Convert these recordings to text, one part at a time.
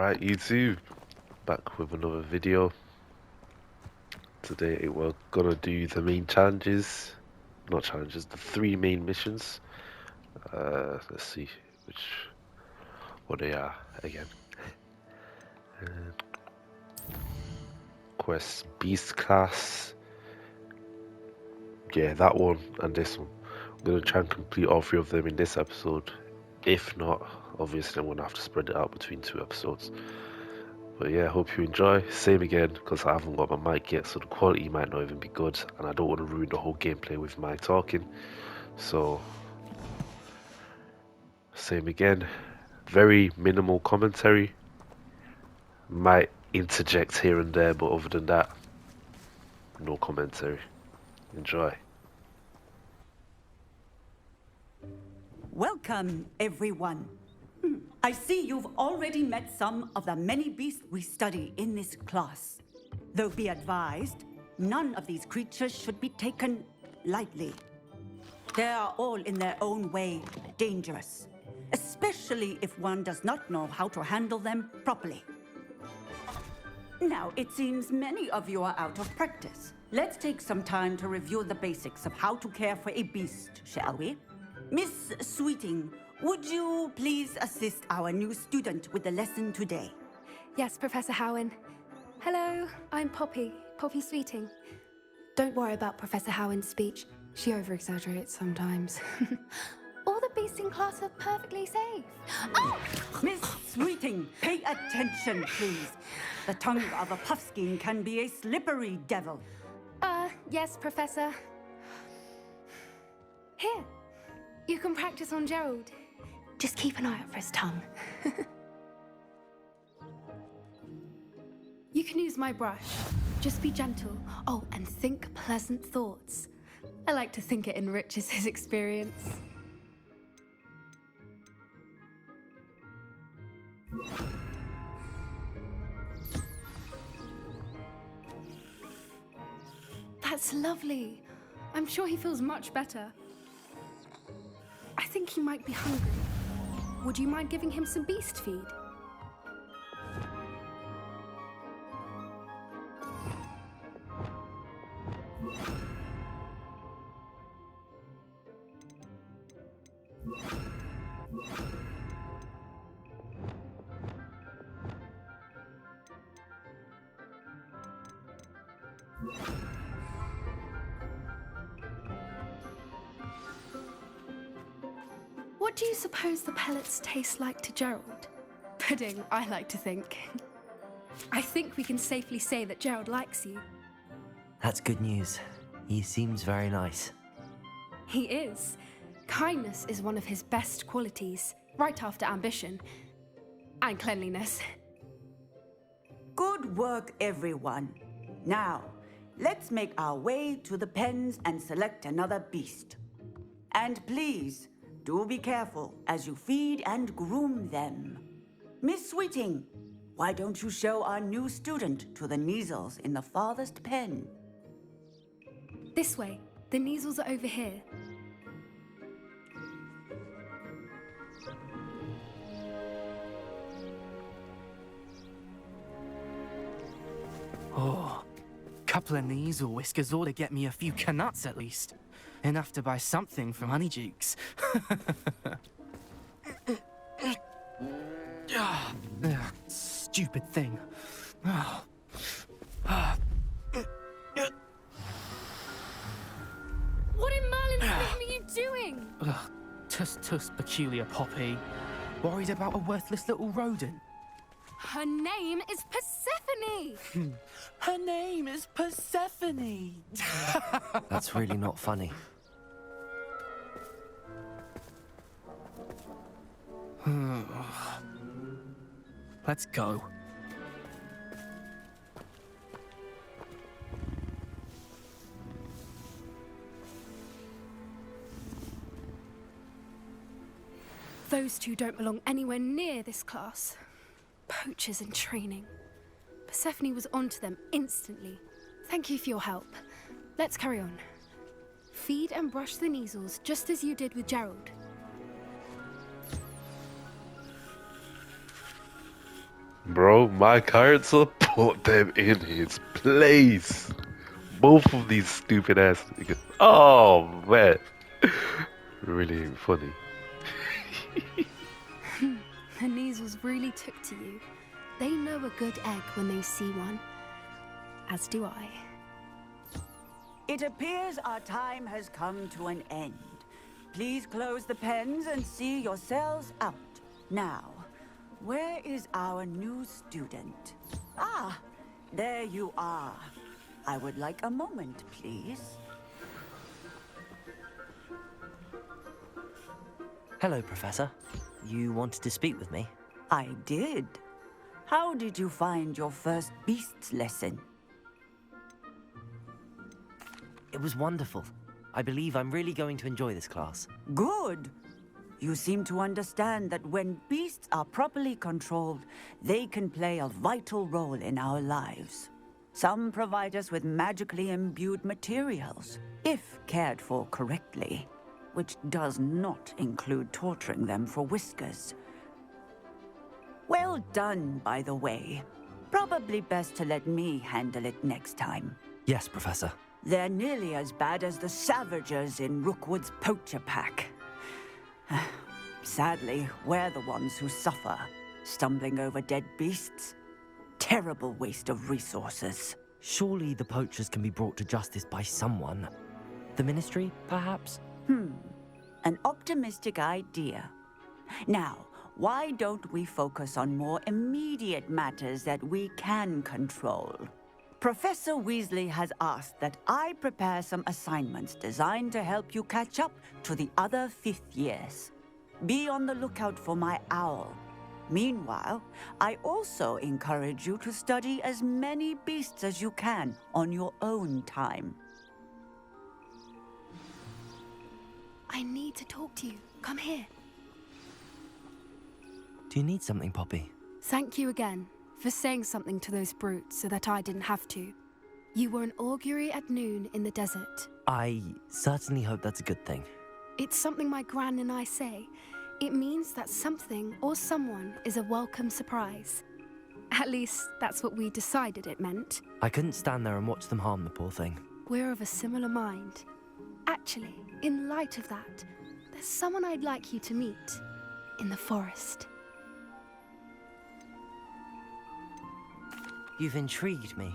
Alright, YouTube, back with another video. Today we're gonna do the main challenges, not challenges, the three main missions. Let's see what they are again. Quest Beast Class. Yeah, that one and this one. I'm gonna try and complete all three of them in this episode. If not, obviously I'm gonna have to spread it out between two episodes. But yeah, hope you enjoy. Same again, because I haven't got my mic yet, so the quality might not even be good, and I don't want to ruin the whole gameplay with my talking. So, same again. Very minimal commentary. Might interject here and there, but other than that, no commentary. Enjoy. Welcome, everyone. I see you've already met some of the many beasts we study in this class. Though be advised, none of these creatures should be taken lightly. They are all in their own way dangerous, especially if one does not know how to handle them properly. Now, it seems many of you are out of practice. Let's take some time to review the basics of how to care for a beast, shall we? Miss Sweeting, would you please assist our new student with the lesson today? Yes, Professor Howen. Hello, I'm Poppy Sweeting. Don't worry about Professor Howen's speech. She over-exaggerates sometimes. All the beasts in class are perfectly safe. Oh! Miss Sweeting, pay attention, please. The tongue of a puffskein can be a slippery devil. Yes, Professor. Here, you can practice on Gerald. Just keep an eye out for his tongue. You can use my brush. Just be gentle. Oh, and think pleasant thoughts. I like to think it enriches his experience. That's lovely. I'm sure he feels much better. I think he might be hungry. Would you mind giving him some beast feed? What do you suppose the pellets taste like to Gerald? Pudding, I like to think. I think we can safely say that Gerald likes you. That's good news. He seems very nice. He is. Kindness is one of his best qualities, right after ambition. And cleanliness. Good work, everyone. Now, let's make our way to the pens and select another beast. And please, do be careful as you feed and groom them. Miss Sweeting, why don't you show our new student to the Neasels in the farthest pen? This way. The Neasels are over here. Oh, couple of Neasel whiskers ought to get me a few canuts at least. Enough to buy something from Honeydukes. Stupid thing. What in Merlin's name are you doing? Tuss, peculiar Poppy. Worried about a worthless little rodent. Her name is Persephone! Her name is Persephone. That's really not funny. Let's go. Those two don't belong anywhere near this class. Poachers in training. Persephone was onto them instantly. Thank you for your help. Let's carry on. Feed and brush the Neasels just as you did with Gerald. Bro, my character put them in his place. Both of these stupid ass niggas. Oh man. Really funny. Her measles really took to you. They know a good egg when they see one. As do I. It appears our time has come to an end. Please close the pens and see yourselves out. Now, where is our new student? Ah, there you are. I would like a moment, please. Hello, Professor. You wanted to speak with me? I did. How did you find your first beasts lesson? It was wonderful. I believe I'm really going to enjoy this class. Good. You seem to understand that when beasts are properly controlled, they can play a vital role in our lives. Some provide us with magically imbued materials, if cared for correctly, which does not include torturing them for whiskers. Well done, by the way. Probably best to let me handle it next time. Yes, Professor. They're nearly as bad as the Savagers in Rookwood's poacher pack. Sadly, we're the ones who suffer, stumbling over dead beasts. Terrible waste of resources. Surely the poachers can be brought to justice by someone. The Ministry, perhaps? An optimistic idea. Now, why don't we focus on more immediate matters that we can control? Professor Weasley has asked that I prepare some assignments designed to help you catch up to the other fifth years. Be on the lookout for my owl. Meanwhile, I also encourage you to study as many beasts as you can on your own time. I need to talk to you. Come here. Do you need something, Poppy? Thank you again for saying something to those brutes so that I didn't have to. You were an augury at noon in the desert. I certainly hope that's a good thing. It's something my gran and I say. It means that something or someone is a welcome surprise. At least, that's what we decided it meant. I couldn't stand there and watch them harm the poor thing. We're of a similar mind. Actually, in light of that, there's someone I'd like you to meet in the forest. You've intrigued me.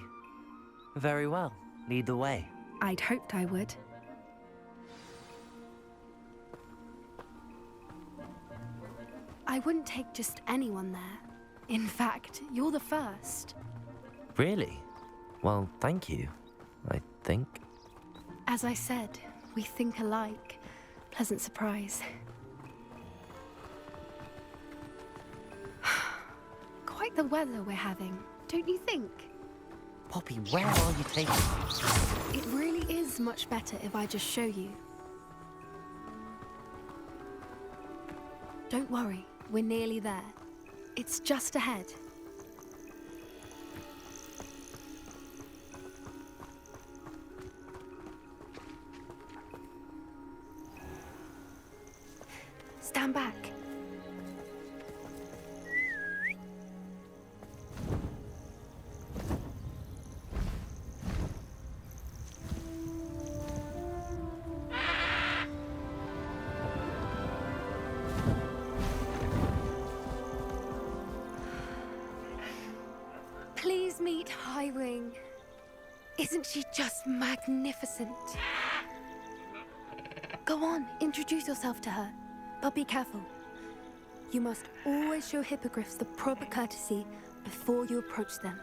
Very well. Lead the way. I'd hoped I would. I wouldn't take just anyone there. In fact, you're the first. Really? Well, thank you, I think. As I said, we think alike. Pleasant surprise. Quite the weather we're having, don't you think? Poppy, where are you taking me? It really is much better if I just show you. Don't worry, we're nearly there. It's just ahead. Stand back. Please meet Highwing. Isn't she just magnificent? Go on, introduce yourself to her. But be careful. You must always show hippogriffs the proper courtesy before you approach them.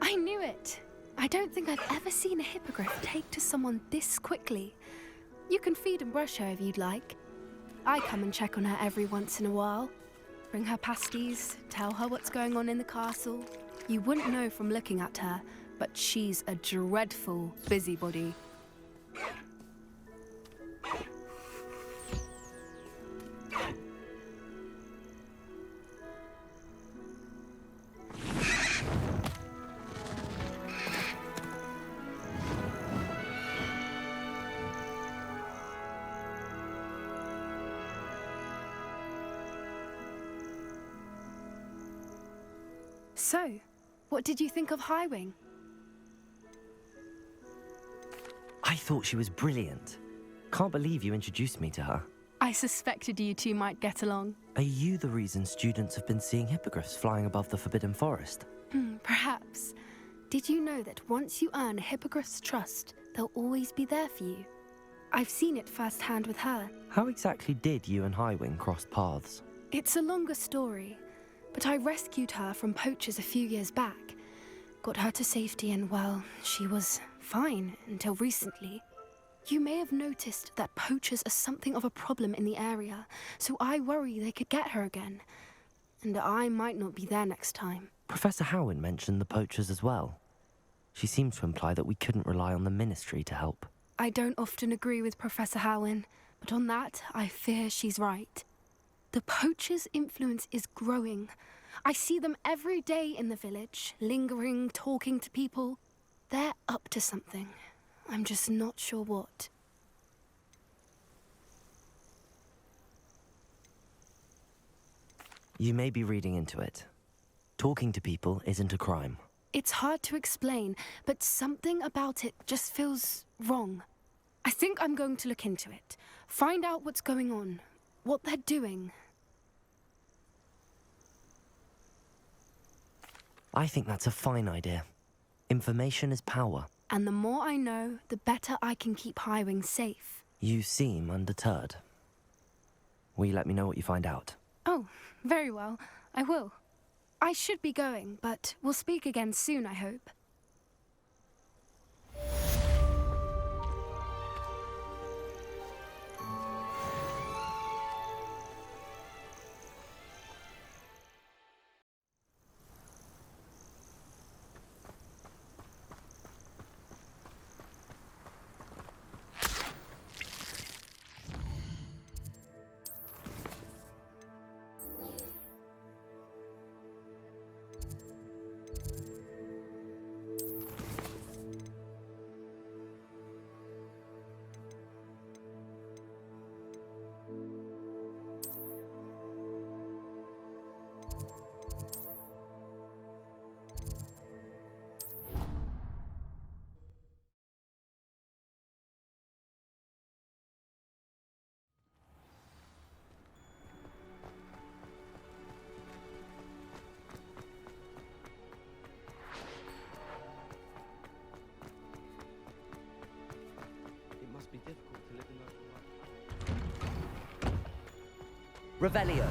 I knew it! I don't think I've ever seen a hippogriff take to someone this quickly. You can feed and brush her if you'd like. I come and check on her every once in a while. Bring her pasties, tell her what's going on in the castle. You wouldn't know from looking at her, but she's a dreadful busybody. So, what did you think of Highwing? I thought she was brilliant. Can't believe you introduced me to her. I suspected you two might get along. Are you the reason students have been seeing hippogriffs flying above the Forbidden Forest? Perhaps. Did you know that once you earn a hippogriff's trust, they'll always be there for you? I've seen it firsthand with her. How exactly did you and Highwing cross paths? It's a longer story, but I rescued her from poachers a few years back. Got her to safety and, well, she was fine until recently. You may have noticed that poachers are something of a problem in the area, so I worry they could get her again. And I might not be there next time. Professor Howin mentioned the poachers as well. She seemed to imply that we couldn't rely on the Ministry to help. I don't often agree with Professor Howin, but on that, I fear she's right. The poachers' influence is growing. I see them every day in the village, lingering, talking to people. They're up to something. I'm just not sure what. You may be reading into it. Talking to people isn't a crime. It's hard to explain, but something about it just feels wrong. I think I'm going to look into it. Find out what's going on, what they're doing. I think that's a fine idea. Information is power. And the more I know, the better I can keep Highwing safe. You seem undeterred. Will you let me know what you find out? Oh, very well. I will. I should be going, but we'll speak again soon, I hope. Be difficult to live in those Revelio.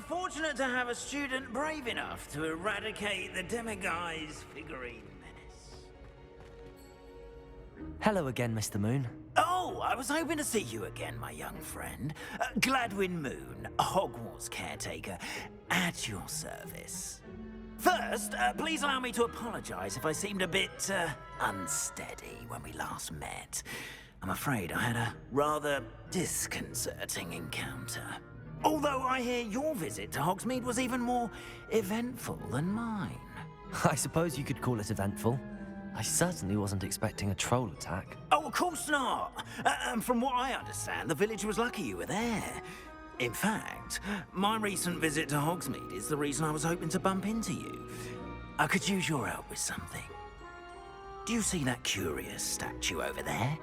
Fortunate to have a student brave enough to eradicate the demiguise figurine menace. Hello again, Mr. Moon. Oh, I was hoping to see you again, my young friend. Gladwin Moon, Hogwarts caretaker, at your service. First, please allow me to apologize if I seemed a bit, unsteady when we last met. I'm afraid I had a rather disconcerting encounter. Although I hear your visit to Hogsmeade was even more eventful than mine. I suppose you could call it eventful. I certainly wasn't expecting a troll attack. Oh, of course not. And from what I understand, the village was lucky you were there. In fact, my recent visit to Hogsmeade is the reason I was hoping to bump into you. I could use your help with something. Do you see that curious statue over there?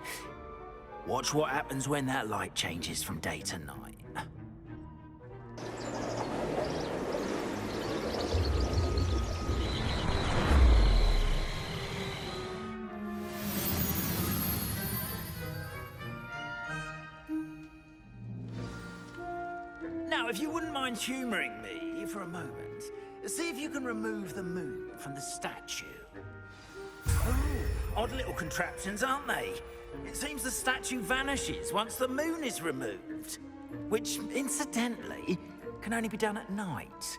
Watch what happens when that light changes from day to night. Now, if you wouldn't mind humouring me for a moment, see if you can remove the moon from the statue. Oh, odd little contraptions, aren't they? It seems the statue vanishes once the moon is removed, which, incidentally, can only be done at night.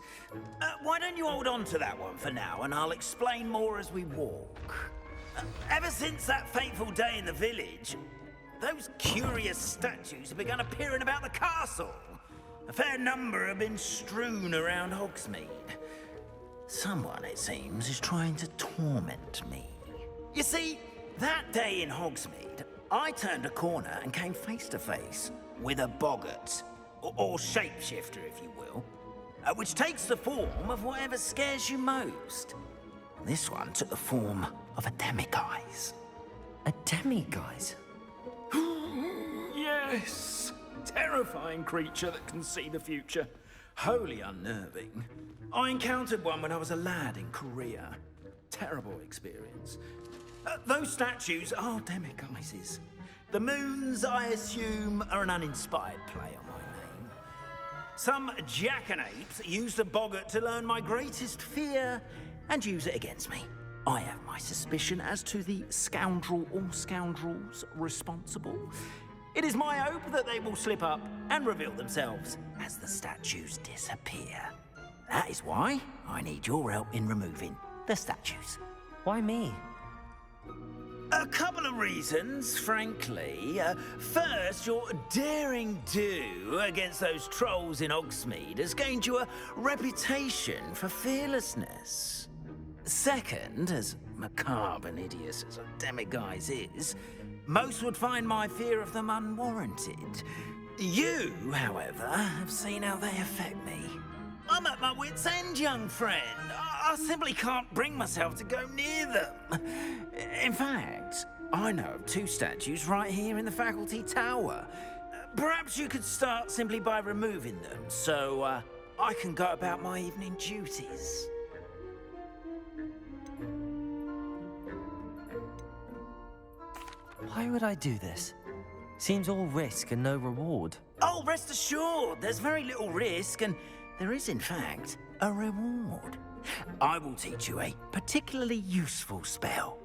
Why don't you hold on to that one for now, and I'll explain more as we walk. Ever since that fateful day in the village, those curious statues have begun appearing about the castle. A fair number have been strewn around Hogsmeade. Someone, it seems, is trying to torment me. You see, that day in Hogsmeade, I turned a corner and came face to face with a boggart, or shapeshifter, if you will, which takes the form of whatever scares you most. This one took the form of a demiguise. A demiguise? Yes! Terrifying creature that can see the future. Wholly unnerving. I encountered one when I was a lad in Korea. Terrible experience. Those statues are demiguises. The moons, I assume, are an uninspired play on my name. Some jackanapes used a boggart to learn my greatest fear and use it against me. I have my suspicion as to the scoundrel or scoundrels responsible. It is my hope that they will slip up and reveal themselves as the statues disappear. That is why I need your help in removing the statues. Why me? A couple of reasons, frankly. First, your daring do against those trolls in Hogsmeade has gained you a reputation for fearlessness. Second, as macabre and hideous as a demiguise is, most would find my fear of them unwarranted. You, however, have seen how they affect me. I'm at my wit's end, young friend. I simply can't bring myself to go near them. In fact, I know of two statues right here in the faculty tower. Perhaps you could start simply by removing them, so I can go about my evening duties. Why would I do this? Seems all risk and no reward. Oh, rest assured, there's very little risk, and there is, in fact, a reward. I will teach you a particularly useful spell.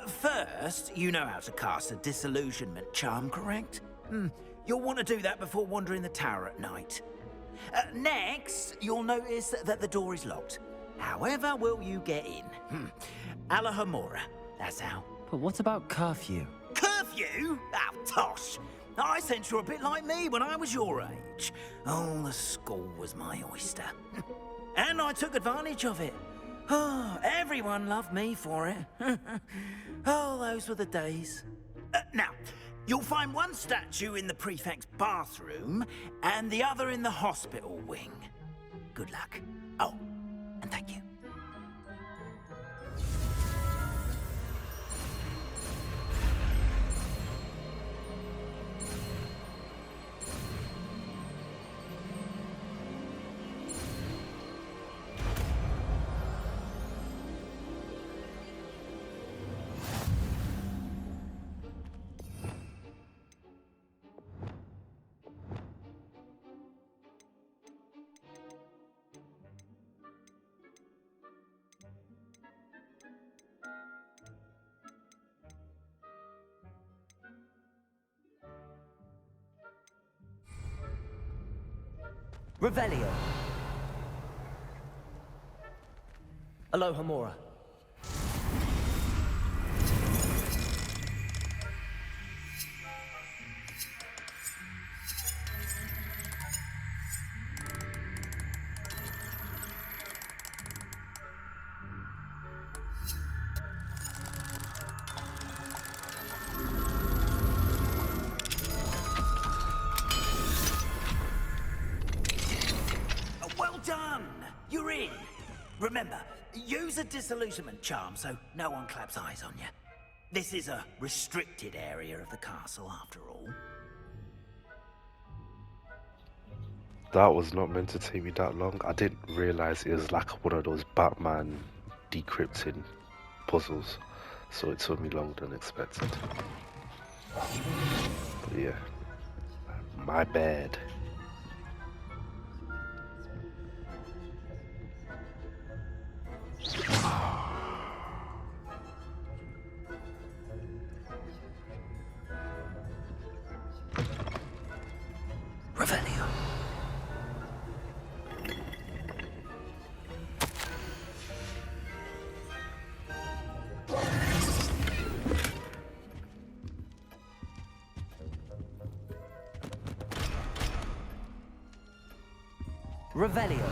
First, you know how to cast a disillusionment charm, correct? You'll want to do that before wandering the tower at night. Next, you'll notice that the door is locked. However will you get in? Alahomora, that's how. But what about curfew? Curfew? Oh, tosh. I sense you're a bit like me when I was your age. Oh, the school was my oyster. And I took advantage of it. Oh, everyone loved me for it. Oh, those were the days. Now, you'll find one statue in the prefect's bathroom and the other in the hospital wing. Good luck. Oh, and thank you. Revelio. Alohomora. You're in. Remember, use a disillusionment charm so no one claps eyes on you. This is a restricted area of the castle, after all. That was not meant to take me that long. I didn't realize it was like one of those Batman decrypting puzzles, so it took me longer than expected. But yeah, my bad. Revelio.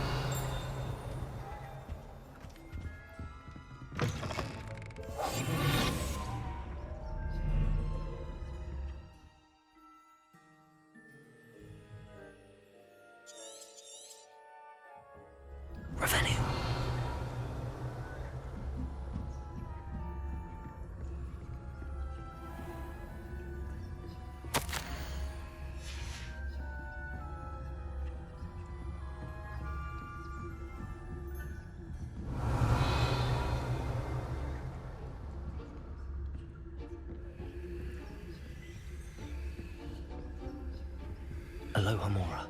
Revelio. Aloha Mora.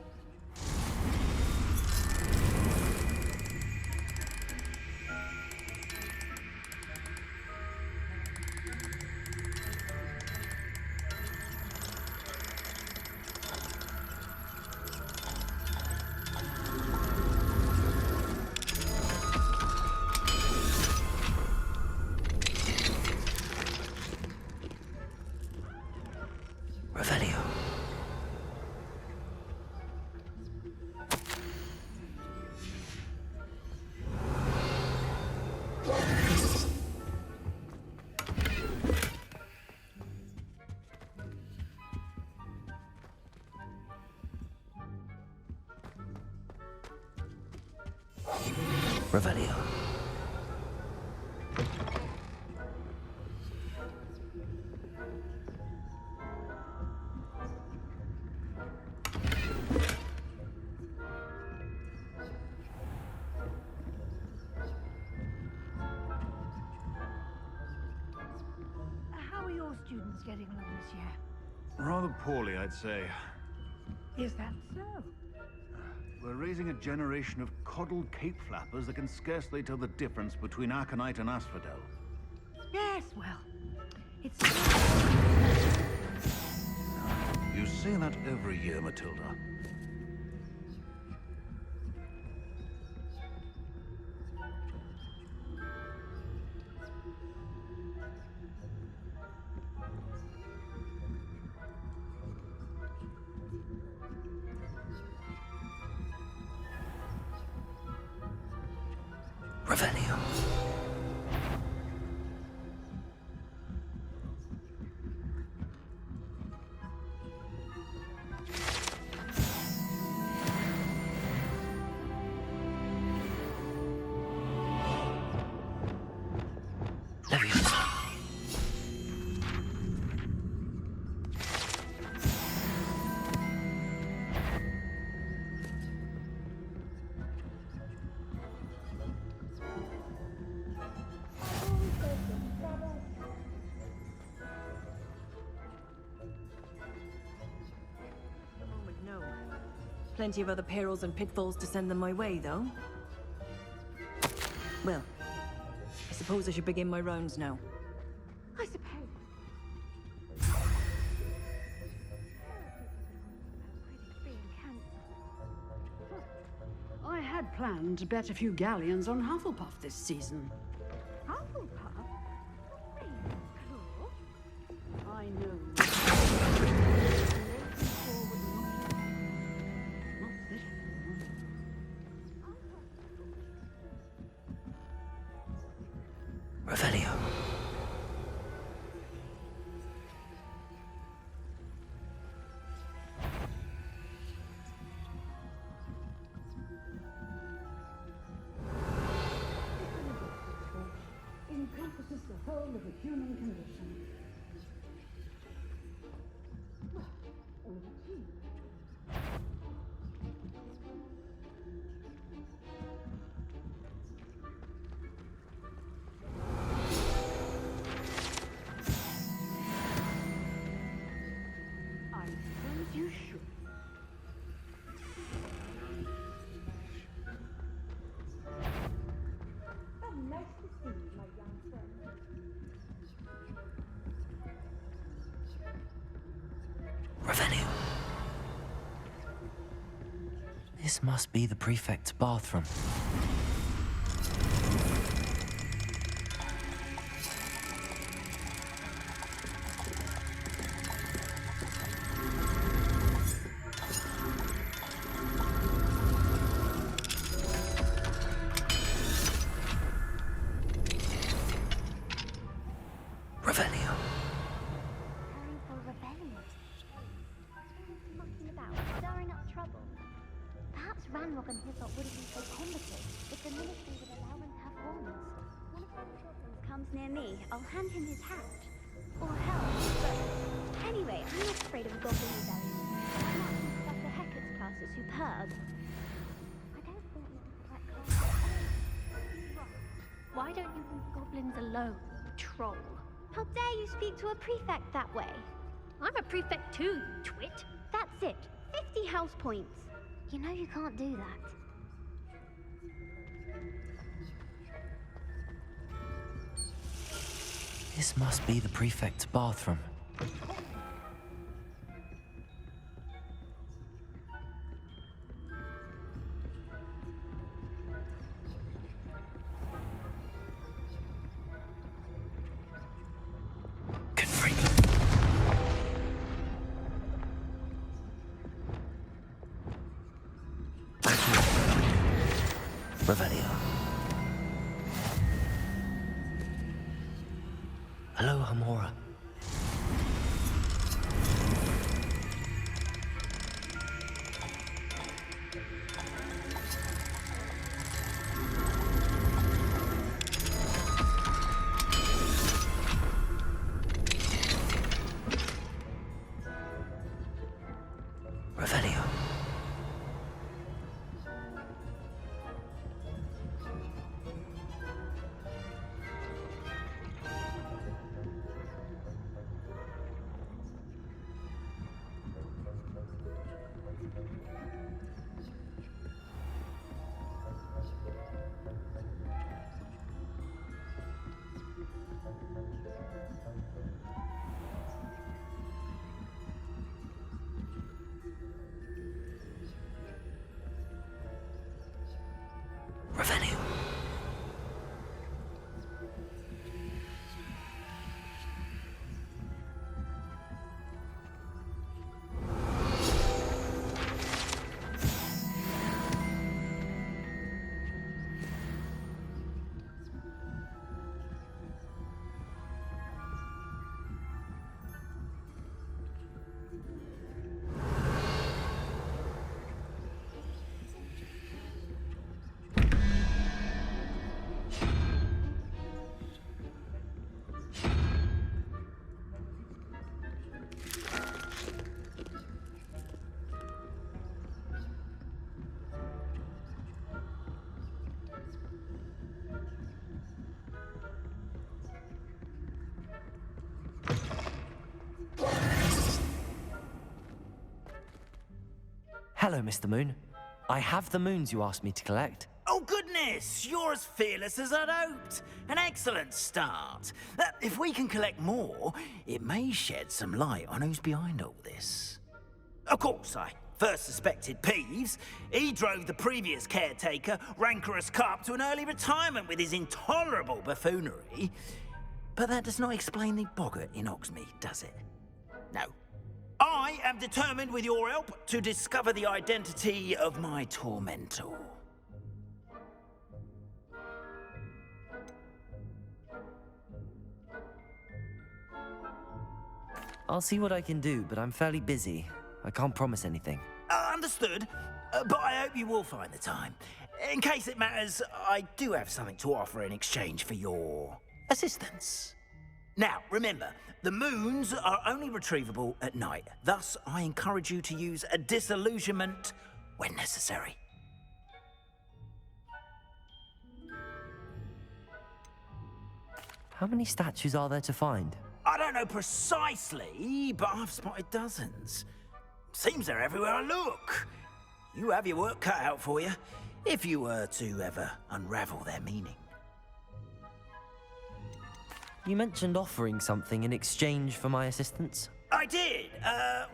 Revelio. Revelio. How are your students getting along this year? Rather poorly, I'd say. Is that so? We're raising a generation of coddled cape flappers that can scarcely tell the difference between aconite and asphodel. Yes, well, it's... You say that every year, Matilda. Revelio. Leviosa. No. Plenty of other perils and pitfalls to send them my way, though. Well, I suppose I should begin my rounds now. I suppose. I had planned to bet a few galleons on Hufflepuff this season. Hufflepuff? I know. Revelio. Encompasses the whole of the human condition. I suppose you should. Nice to see you, my young friend. Revelio. This must be the prefect's bathroom. Ranrock and Hippot wouldn't be so combative if the Ministry would allow them to have horns. One of those goblins comes near me, I'll hand him his hat. Or help, but... Anyway, I'm not afraid of a goblin rebellion. Why not think Dr. Hecat's class is superb? I don't think this is the right class. Why don't you leave goblins alone, troll? How dare you speak to a prefect that way? I'm a prefect too, you twit. That's it. 50 house points. You know you can't do that. This must be the prefect's bathroom. Revelio. Hello, Hamora. Revelio. Revelio. Hello, Mr. Moon. I have the moons you asked me to collect. Oh, goodness! You're as fearless as I'd hoped. An excellent start. If we can collect more, it may shed some light on who's behind all this. Of course, I first suspected Peeves. He drove the previous caretaker, Rancorous Carp, to an early retirement with his intolerable buffoonery. But that does not explain the boggart in Hogsmeade, does it? No. I am determined, with your help, to discover the identity of my tormentor. I'll see what I can do, but I'm fairly busy. I can't promise anything. Understood, but I hope you will find the time. In case it matters, I do have something to offer in exchange for your assistance. Now, remember, the moons are only retrievable at night. Thus, I encourage you to use a disillusionment when necessary. How many statues are there to find? I don't know precisely, but I've spotted dozens. Seems they're everywhere I look. You have your work cut out for you, if you were to ever unravel their meaning. You mentioned offering something in exchange for my assistance? I did.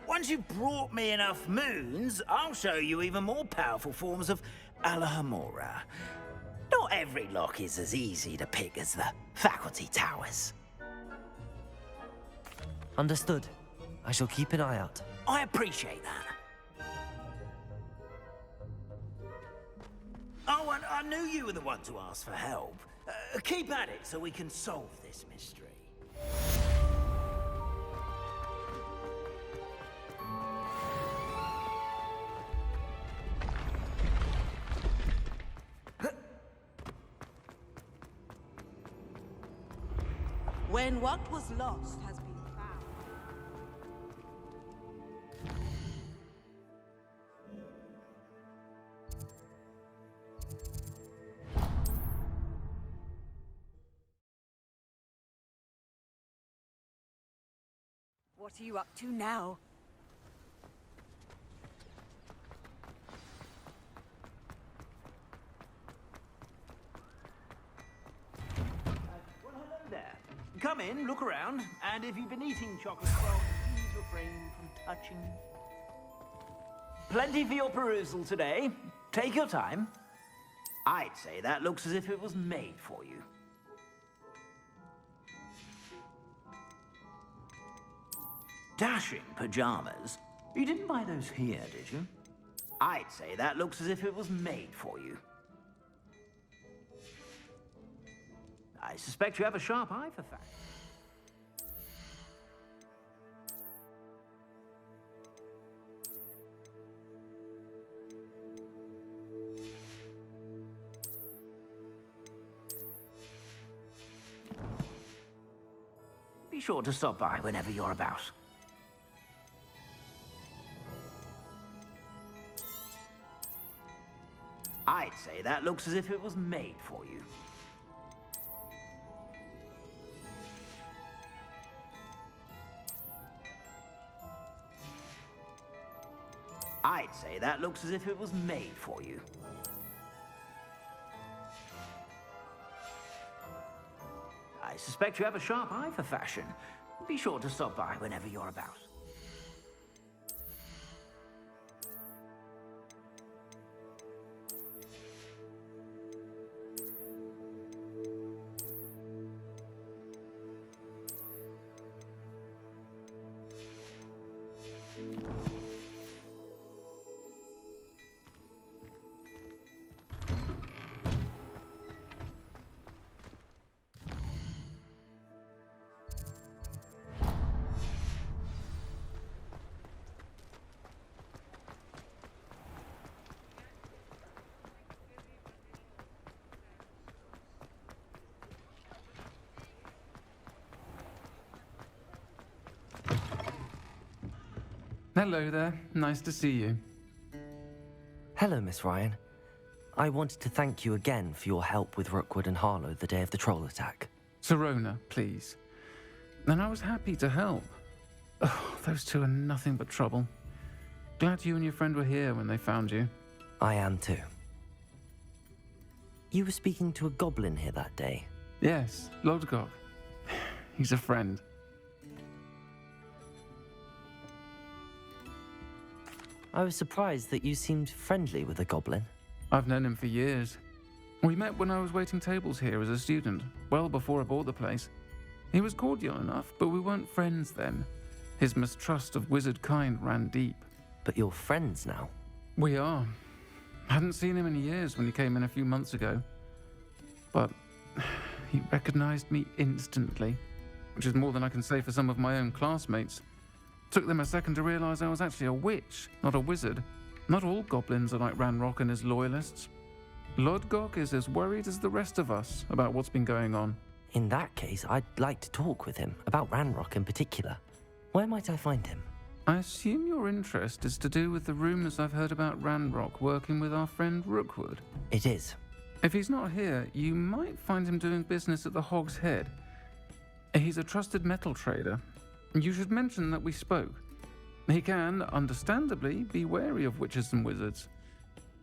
Once you've brought me enough moons, I'll show you even more powerful forms of Alahamora. Not every lock is as easy to pick as the faculty towers. Understood. I shall keep an eye out. I appreciate that. Oh, and I knew you were the one to ask for help. Keep at it so we can solve this mystery. When what was lost has been found. What are you up to now? Well, hello there. Come in, look around, and if you've been eating chocolate, well, please refrain from touching. Plenty for your perusal today. Take your time. I'd say that looks as if it was made for you. Dashing pajamas. You didn't buy those here, did you? I'd say that looks as if it was made for you. I suspect you have a sharp eye for fashion. Be sure to stop by whenever you're about. I'd say that looks as if it was made for you. I'd say that looks as if it was made for you. I suspect you have a sharp eye for fashion. Be sure to stop by whenever you're about. Hello there. Nice to see you. Hello, Miss Ryan. I wanted to thank you again for your help with Rookwood and Harlow the day of the troll attack. Serona, please. And I was happy to help. Oh, those two are nothing but trouble. Glad you and your friend were here when they found you. I am too. You were speaking to a goblin here that day. Yes, Lodgok. He's a friend. I was surprised that you seemed friendly with the goblin. I've known him for years. We met when I was waiting tables here as a student, well before I bought the place. He was cordial enough, but we weren't friends then. His mistrust of wizard kind ran deep. But you're friends now? We are. Hadn't seen him in years when he came in a few months ago. But he recognized me instantly, which is more than I can say for some of my own classmates. Took them a second to realize I was actually a witch, not a wizard. Not all goblins are like Ranrock and his loyalists. Lodgok is as worried as the rest of us about what's been going on. In that case, I'd like to talk with him, about Ranrock in particular. Where might I find him? I assume your interest is to do with the rumors I've heard about Ranrock working with our friend Rookwood. It is. If he's not here, you might find him doing business at the Hog's Head. He's a trusted metal trader. You should mention that we spoke. He can, understandably, be wary of witches and wizards,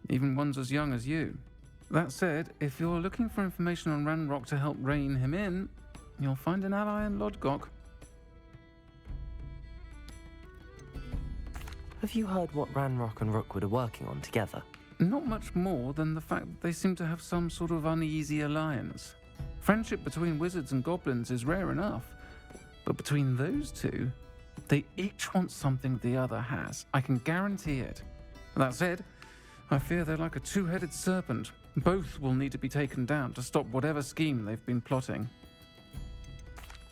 even ones as young as you. That said, if you're looking for information on Ranrock to help rein him in, you'll find an ally in Lodgok. Have you heard what Ranrock and Rookwood are working on together? Not much more than the fact that they seem to have some sort of uneasy alliance. Friendship between wizards and goblins is rare enough, but between those two, they each want something the other has. I can guarantee it. That said, I fear they're like a two-headed serpent. Both will need to be taken down to stop whatever scheme they've been plotting.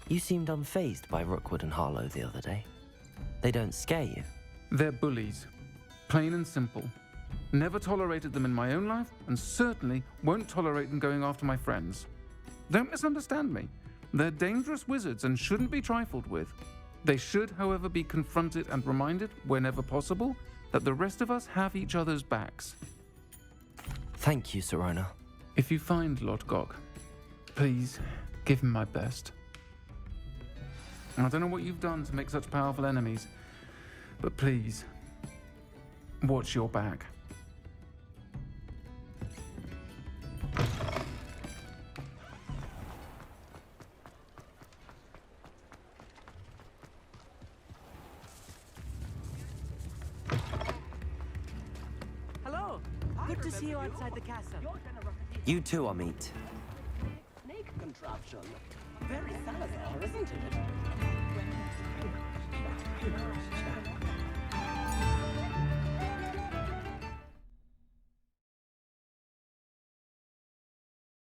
You seemed unfazed by Rookwood and Harlow the other day. They don't scare you. They're bullies. Plain and simple. Never tolerated them in my own life, and certainly won't tolerate them going after my friends. Don't misunderstand me. They're dangerous wizards and shouldn't be trifled with. They should, however, be confronted and reminded, whenever possible, that the rest of us have each other's backs. Thank you, Sirona. If you find Lodgok, please give him my best. I don't know what you've done to make such powerful enemies, but please, watch your back. Hello. Good to see you outside the castle. You too, Amit. Snake contraption. Very Salazar, isn't it?